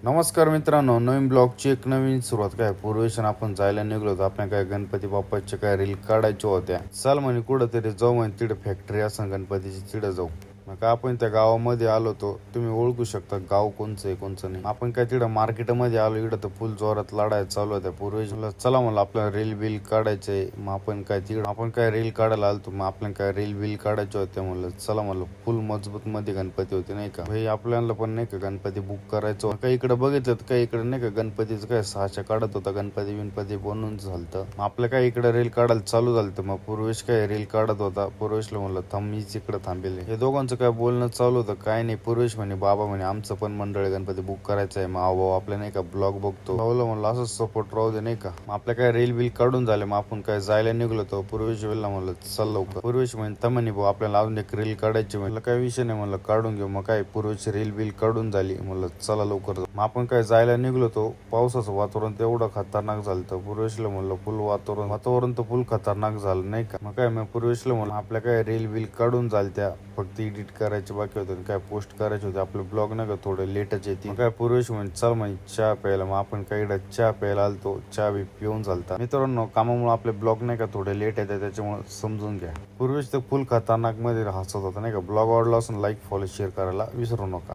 नमस्कार मित्रांनो, नवीन ब्लॉगची एक नवीन सुरुवात. काय पूर्वेशन आपण जायला निघलो होतो. आपल्या काय गणपती बाप्पाच्या काय रील काढायच्या होत्या. चल म्हणे कुठंतरी जाऊ म्हणे, तिकडे फॅक्टरी असं गणपतीची, तिकडे जाऊ. मग काय आपण त्या गावामध्ये आलो होतो. तुम्ही ओळखू शकता गाव कोणचं आहे कोणचं नाही. आपण काय तिकडं मार्केटमध्ये आलो. इकडं तर फुल जोरात लढाई चालू होत्या. पूर्वेशला चला म्हणलं आपल्याला रील बिल काढायचंय. मग आपण काय तिकडं आपण काय रील काढायला आलतो. मग आपल्याला काय रील बिल काढायचे होते. म्हणलं चला म्हणलं, फुल मजबूत मध्ये गणपती होते नाही का भाई. आपल्याला पण नाही का गणपती बुक करायचं. काही इकडे बघितलं काही इकडे नाही का गणपतीचं काय सहाशा काढत होता. गणपती बिनपती बनून झालतं. आपलं काय इकडे रील काढायला चालू झालं. मग पूर्वेश काय रील काढत होता. पूर्वेशला म्हणलं थांब, मीच इकडे थांबेल. हे दोघांचं काय बोलणं चालू होतं. काय नाही, पूर्वेश म्हणे बाबा म्हणे आमचं पण मंडळ गणपती बुक करायचं आहे. मग भाऊ आपल्या नाही का ब्लॉग बघतो. भाऊला म्हणलं असंच सपोर्ट राहू दे नाही का. मग आपल्या काय रील बिल काढून झाले. मग आपण काय जायला निघलो होतो. पूर्वेश वेळेला म्हणलं चल लवकर. पूर्वेश म्हणे तमनी भाऊ आपल्याला अजून एक रील काढायची. म्हणलं काय विषय नाही, म्हणलं काढून घेऊ. मग काय पूर्वेश रील बिल काढून झाली. म्हणलं चला लवकर. मग आपण काय जायला निघलो होतो. पावसाचं वातावरण तेवढं खतरनाक झालं. तर पूर्वेशला म्हणलं फुल वातावरण तर फुल खतरनाक झालं नाही का. मग काय मग पूर्वेशला म्हणलं आपल्या काय रील बिल काढून झाल्या. फक्त एडिट करायचे बाकी होते, काय पोस्ट करायचे होते. आपले ब्लॉग नाही का थोडे लेटच येते. मग काय पूर्वेश म्हणे चल म्हणे चहा प्यायला. मग आपण काय इकडे चहा प्यायला आलतो. चहा बी पिऊन झालता. मित्रांनो कामामुळे आपले ब्लॉग नाही का थोडे लेट येते, त्याच्यामुळे समजून घ्या. पूर्वेश तर फुल खतरनाक मध्ये हसत होता नाही का. ब्लॉग आवडला असून लाईक फॉलो शेअर करायला विसरू नका.